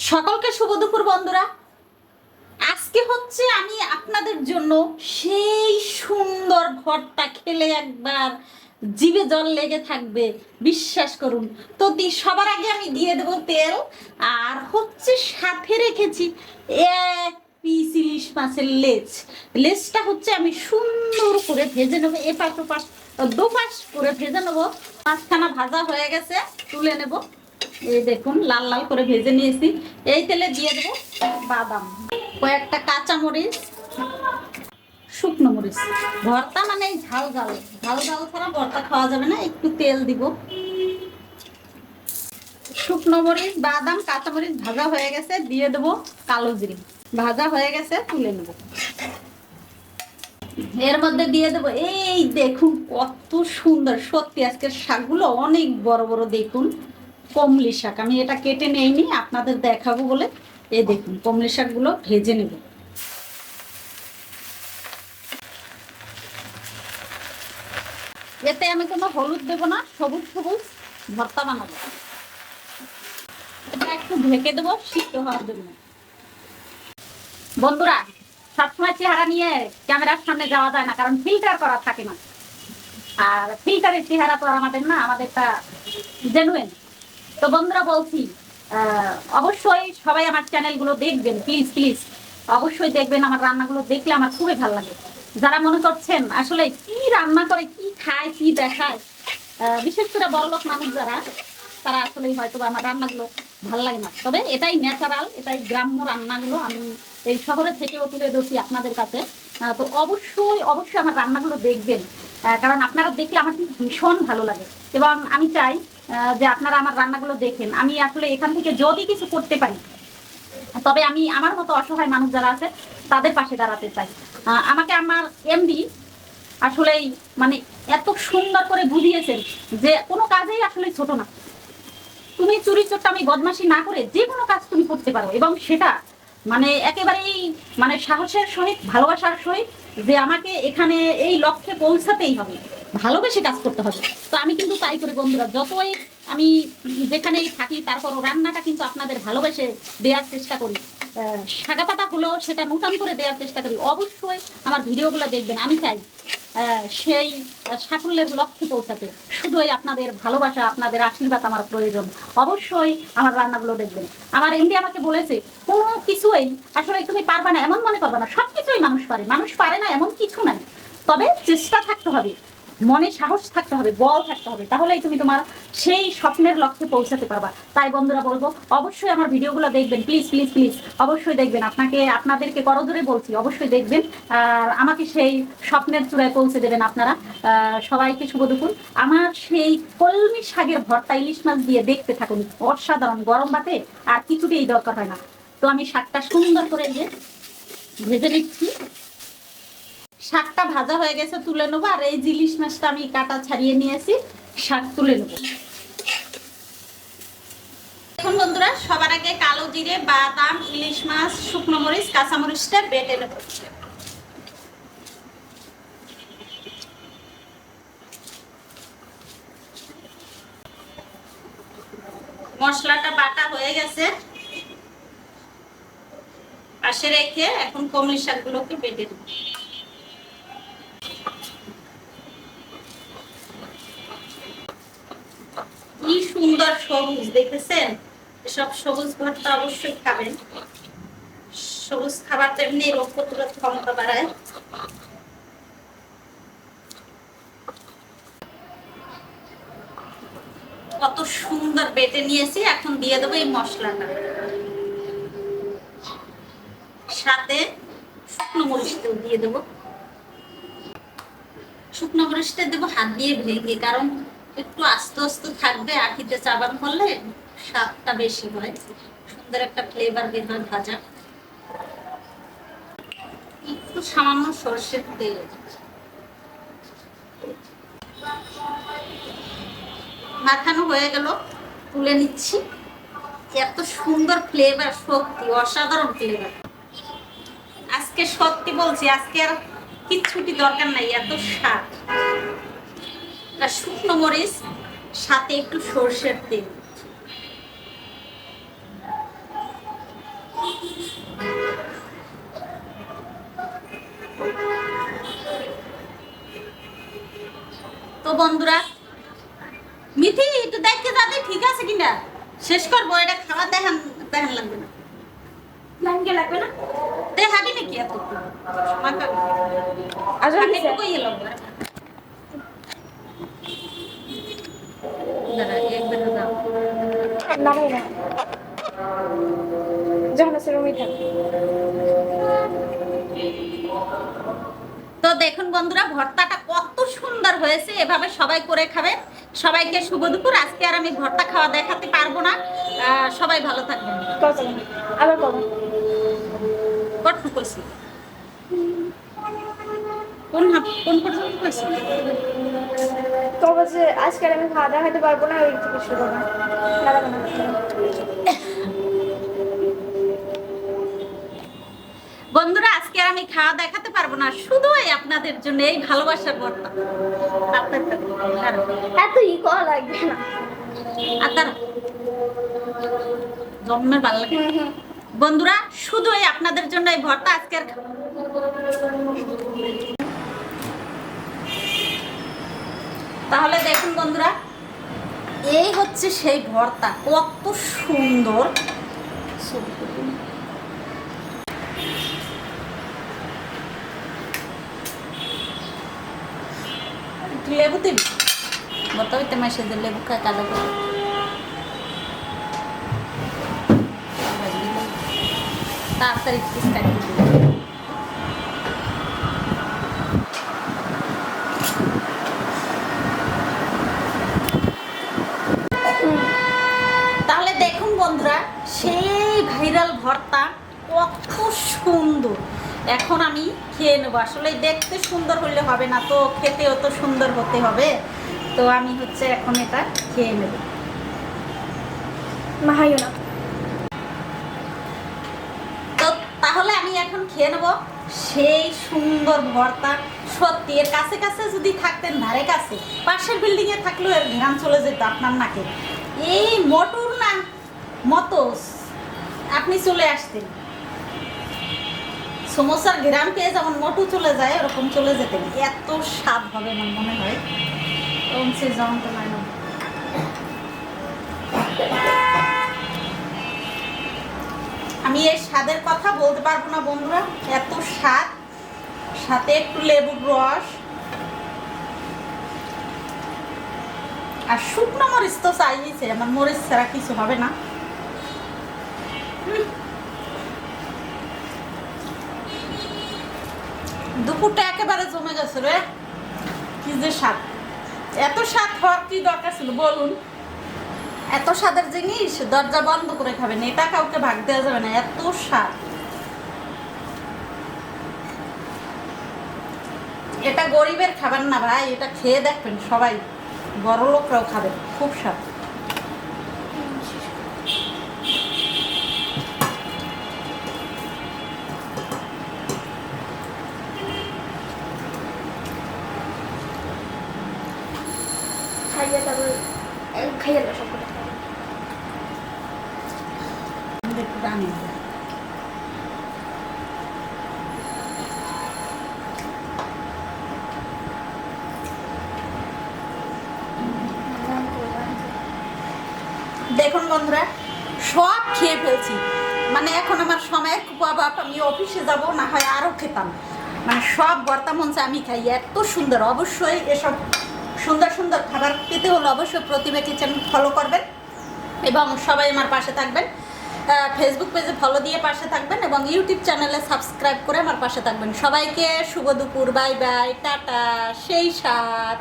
সকলকে শুভ দুপুর বন্ধুরা। আজকে হচ্ছে আমি আপনাদের জন্য সেই সুন্দর ভর্তা খেলে একবার জিভে জল লেগে থাকবে, বিশ্বাস করুন। তো সবার আগে আমি দিয়ে দেব তেল, আর হচ্ছে সাথে রেখেছি এক পিস ইলিশ মাছের লেজটা হচ্ছে আমি সুন্দর করে ভেজে নেবো, এপাশ ওপাশ দুপাশ করে ভেজে নেবো। মাছখানা ভাজা হয়ে গেছে, তুলে নেব। এই দেখুন লাল লাল করে ভেজে নিয়েছি। এই তেলে দিয়ে দেবো বাদাম, কয়েকটা কাঁচা মরিচ, শুকনো মরিচ। ভর্তা মানে ঝাল ঝাল ঝাল ঝাল ছাড়া ভর্তা খাওয়া যাবে না। একটু তেল দিব, শুকনো মরিচ, বাদাম, কাঁচা মরিচ ভাজা হয়ে গেছে, দিয়ে দেবো কালো জিরে, ভাজা হয়ে গেছে, তুলে নেব। এর মধ্যে দিয়ে দেবো, এই দেখুন কত সুন্দর, সত্যি আজকের শাকগুলো অনেক বড় বড়। দেখুন কমলি শাক, আমি এটা কেটে নেইনি, আপনাদের দেখাবো বলে। এই দেখুন কমলি শাকগুলো ভেজে নেব। এতে আমি কোনো হলুদ দেবো না, সবুজ সবুজ ভর্তা বানাবো। এটা একটু ঢেকে দেবো সিদ্ধ হওয়ার জন্য। বন্ধুরা, সবসময় চেহারা নিয়ে ক্যামেরার সামনে যাওয়া যায় না, কারণ ফিল্টার করা থাকে না। আর ফিল্টারের চেহারা তো আমাদের না, আমাদেরটা জেনুইন। তো বন্ধুরা বলছি, অবশ্যই সবাই আমার চ্যানেলগুলো দেখবেন, প্লিজ প্লিজ অবশ্যই দেখবেন। আমার রান্নাগুলো দেখলে আমার খুবই ভালো লাগে। যারা মনে করছেন আসলে কি রান্না করে, কি খায়, কি দেখায়, বিশেষ করে বড়লোক মানুষ যারা, তারা আসলে হয়তো আমার রান্নাগুলো ভালো লাগে না। তবে এটাই ন্যাচারাল, এটাই গ্রাম্য রান্নাগুলো আমি এই শহরে থেকেও তুলে ধরছি আপনাদের কাছে। তো অবশ্যই অবশ্যই আমার রান্নাগুলো দেখবেন, কারণ আপনারা দেখলে আমার কিন্তু ভীষণ ভালো লাগে। এবং আমি চাই যে আপনারা আমার রান্নাগুলো দেখেন। আমি আসলে এখান থেকে যদি কিছু করতে পারি, তবে আমি আমার মতো অসহায় মানুষ যারা আছে তাদের পাশে দাঁড়াতে চাই। আমাকে আমার এমডি আসলেই মানে এত সুন্দর করে বুঝিয়েছেন যে কোনো কাজেই আসলে ছোট না। তুমি চুরি চোট্টামি বদমাশি না করে যে কোনো কাজ তুমি করতে পারো, এবং সেটা মানে একেবারেই মানে সাহসের সহিত, ভালোবাসার সহিত, যে আমাকে এখানে এই লক্ষ্যে পৌঁছাতেই হবে, ভালোবেসে কাজ করতে হবে। তো আমি কিন্তু তাই করি বন্ধুরা, যতই আমি যেখানেই থাকি তারপরও রান্নাটা কিন্তু আপনাদের ভালোবেসে দেওয়ার চেষ্টা করি। শাগা পাতা হলেও সেটা নতুন করে দেওয়ার চেষ্টা করি। অবশ্যই আমার ভিডিওগুলো দেখবেন। আমি চাই সেই সাফল্যের লক্ষ্যে পৌঁছাতে শুধুই আপনাদের ভালোবাসা, আপনাদের আশীর্বাদ আমার প্রয়োজন। অবশ্যই আমার রান্নাগুলো দেখবেন। আমার এমডি আমাকে বলেছে, কোনো কিছুই আসলে তুমি পারবা না এমন মনে করবা না, সবকিছুই মানুষ পারে, মানুষ পারে না এমন কিছু নাই। তবে চেষ্টা থাকতে হবে, মনে সাহস থাকতে হবে, বল থাকতে হবে, তাহলেই তুমি তোমার সেই স্বপ্নের লক্ষ্যে পৌঁছাতে পারবা। তাই বন্ধুরা বলবো, অবশ্যই আমার ভিডিওগুলো দেখবেন, প্লিজ প্লিজ প্লিজ অবশ্যই দেখবেন। আপনাদেরকে করজোরে বলছি, অবশ্যই দেখবেন, আর আমাকে সেই স্বপ্নের চূড়ায় পৌঁছে দেবেন আপনারা। সবাইকে শুভ দুপুর। আমার সেই কলমি শাকের ভর্তা ইলিশ মাছ দিয়ে দেখতে থাকুন, অসাধারণ। গরম ভাতে আর কিছুতেই দরকার হয় না। তো আমি শাকটা সুন্দর করে ভেজে নিচ্ছি। শাকটা ভাজা হয়ে গেছে, তুলে নেবো। আর এই ইলিশ মাছটা আমি কাটা ছাড়িয়ে নিয়েছি, শাক তুলে নেবো। এখন বন্ধুরা, সবার আগে কালো জিরে, বাদাম, ইলিশ মাছ, শুকনো মরিচ, কাঁচা মরিচটা বেটে নেব। মশলাটা বাটা হয়ে গেছে, পাশে রেখে এখন কমলি শাকগুলোকে বেটে নেব। কি সুন্দর সবুজ, দেখেছেন? এসব সবুজ ভর্তা অবশ্যই খাবেন। সবুজ খাবার তেমনি রোগ প্রতিরোধ ক্ষমতা বাড়ায়। কত সুন্দর বেটে নিয়েছি। এখন দিয়ে দেবো এই মশলাটা, সাথে শুকনো মরিচটা দিয়ে দেবো। শুকনো মরিচটা দেবো হাত দিয়ে ভেঙে, কারণ একটু আস্তে আস্তে থাকবে, আখিতে চাবান করলে স্বাদটা বেশি হয়, সুন্দর একটা ফ্লেভার বের হয় ভাজা। একটু সামান্য সর্ষের তেল, মাখানো হয়ে গেল, তুলে নিচ্ছি। এত সুন্দর ফ্লেভার, সত্যি অসাধারণ ফ্লেভার। আজকে সত্যি বলছি, আজকে আর কিচ্ছুটি দরকার নাই, এত স্বাদ। শুকনো মরিচ, সাথে একটু সর্ষের তেল, তো বন্ধুরা, মিথি একটু দেখতে যাবে ঠিক আছে কিনা, শেষ করবো। এটা খাবার দেখান দেখান লাগবে না, লাগবে না, দেখাবি নাকি এত তো দেখুন বন্ধুরা, ভর্তাটা কত সুন্দর হয়েছে। এভাবে সবাই করে খাবে। সবাইকে শুভ দুপুর। আজকে আর আমি ভর্তা খাওয়া দেখাতে পারবো না। সবাই ভালো থাকবেন। আবার কবে কখন কইছি? কোন পর্যন্ত কইছি? কবে যে আজকে আর আমি খাওয়া দেখাতে পারবো না, ওই থেকে শুরু করবো। বন্ধুরা, আজকে আর আমি খাওয়া দেখাতে পারবো না, শুধু আপনাদের জন্য এই ভালোবাসার ভর্তা। এত ই করা লাগবে না। আর তারা জন্মের ভালো লাগে। বন্ধুরা, শুধু আপনাদের জন্য এই ভর্তা আজকে। তাহলে দেখুন বন্ধুরা, এই হচ্ছে সেই ভর্তা, কত সুন্দর। লেবু দিবি, ভর্তা হইতে মাসে যে লেবু খায় কালো করে। তাড়াতাড়ি তাহলে দেখুন বন্ধুরা, সেই ভাইরাল ভর্তা কত সুন্দর। এখন আমি খেয়ে নেবো। আসলে দেখতে সুন্দর হলে হবে না তো, খেতেও তো সুন্দর হতে হবে। তো আমি হচ্ছে এখন এটা খেয়ে নেব। মাহাইও না। তো তাহলে আমি এখন খেয়ে নেব সেই সুন্দর ভর্তা। সত্যি এর কাছে কাছে যদি থাকতেন, ধারে কাছে, পাশের বিল্ডিং এ থাকলেও এর ঘ্রাণ চলে যেত আপনার নাকে। এই মোটর না মতো আপনি চলে আসতেন। সমোসার গ্রাম পেয়ে যেমন মোটু চলে যায়, ওরকম চলে যেতেন। এত স্বাদ হবে আমার মনে হয়। আমি এই স্বাদের কথা বলতে পারবো না বন্ধুরা, এত স্বাদ। সাথে একটু লেবুর রস আর শুকনো মরিচ তো চাইছে, আমার মরিচ ছাড়া কিছু হবে না। দুপুরটা একেবারে জমে গেছে রে, কি যে স্বাদ। এত স্বাদ হওয়ার কি দরকার ছিল বলুন? এত স্বাদের জিনিস দরজা বন্ধ করে খাবেন, এটা কাউকে ভাগ দেওয়া যাবে না, এত স্বাদ। এটা গরিবের খাবার না ভাই, এটা খেয়ে দেখবেন সবাই, বড় লোকরাও খাবে, খুব স্বাদ। খাইয়ে তারপর খাইয়ে দেবো সব করে। দেখুন বন্ধুরা, সব খেয়ে ফেলছি। মানে এখন আমার সময়ের খুব অভাব, আমি অফিসে যাব, না হয় আরও খেতাম। মানে সব ভর্তা মঞ্চে আমি খাই, এত সুন্দর। অবশ্যই এসব সুন্দর সুন্দর খাবার পেতে হলে অবশ্যই প্রতিভা কিচেন ফলো করবেন এবং সবাই আমার পাশে থাকবেন। ফেসবুক পেজে ফলো দিয়ে পাশে থাকবেন এবং ইউটিউব চ্যানেলে সাবস্ক্রাইব করে আমার পাশে থাকবেন। সবাইকে শুভ দুপুর, বাই বাই, টাটা, সেই সাথ।